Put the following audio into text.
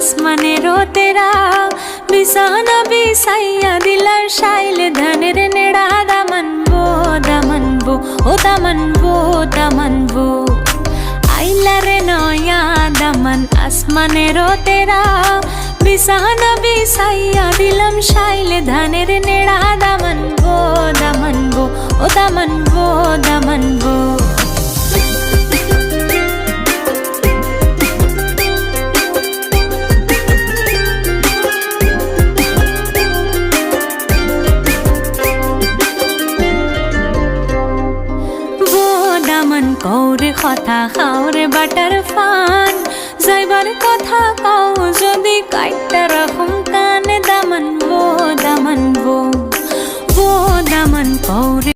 আসমানেরও তেরা বিছানা বিছাইয়া দিলার শাইল ধানের নেড়া দামানবো দামানবো ও দামানবো দামানবো আইলা রে নয়া দামান আসমানেরও তেরা বিছানা বিছাইয়া দিলাম শাইল ধানের নেড়া দামানবো দামানবো ও দামানবো দামানবো দামান কৌরে কথা খাওরে বাটার ফান যাইবার কথা কও যদি কাইটা রাখুম কানে দামানবো দামানবো দামান কৌরে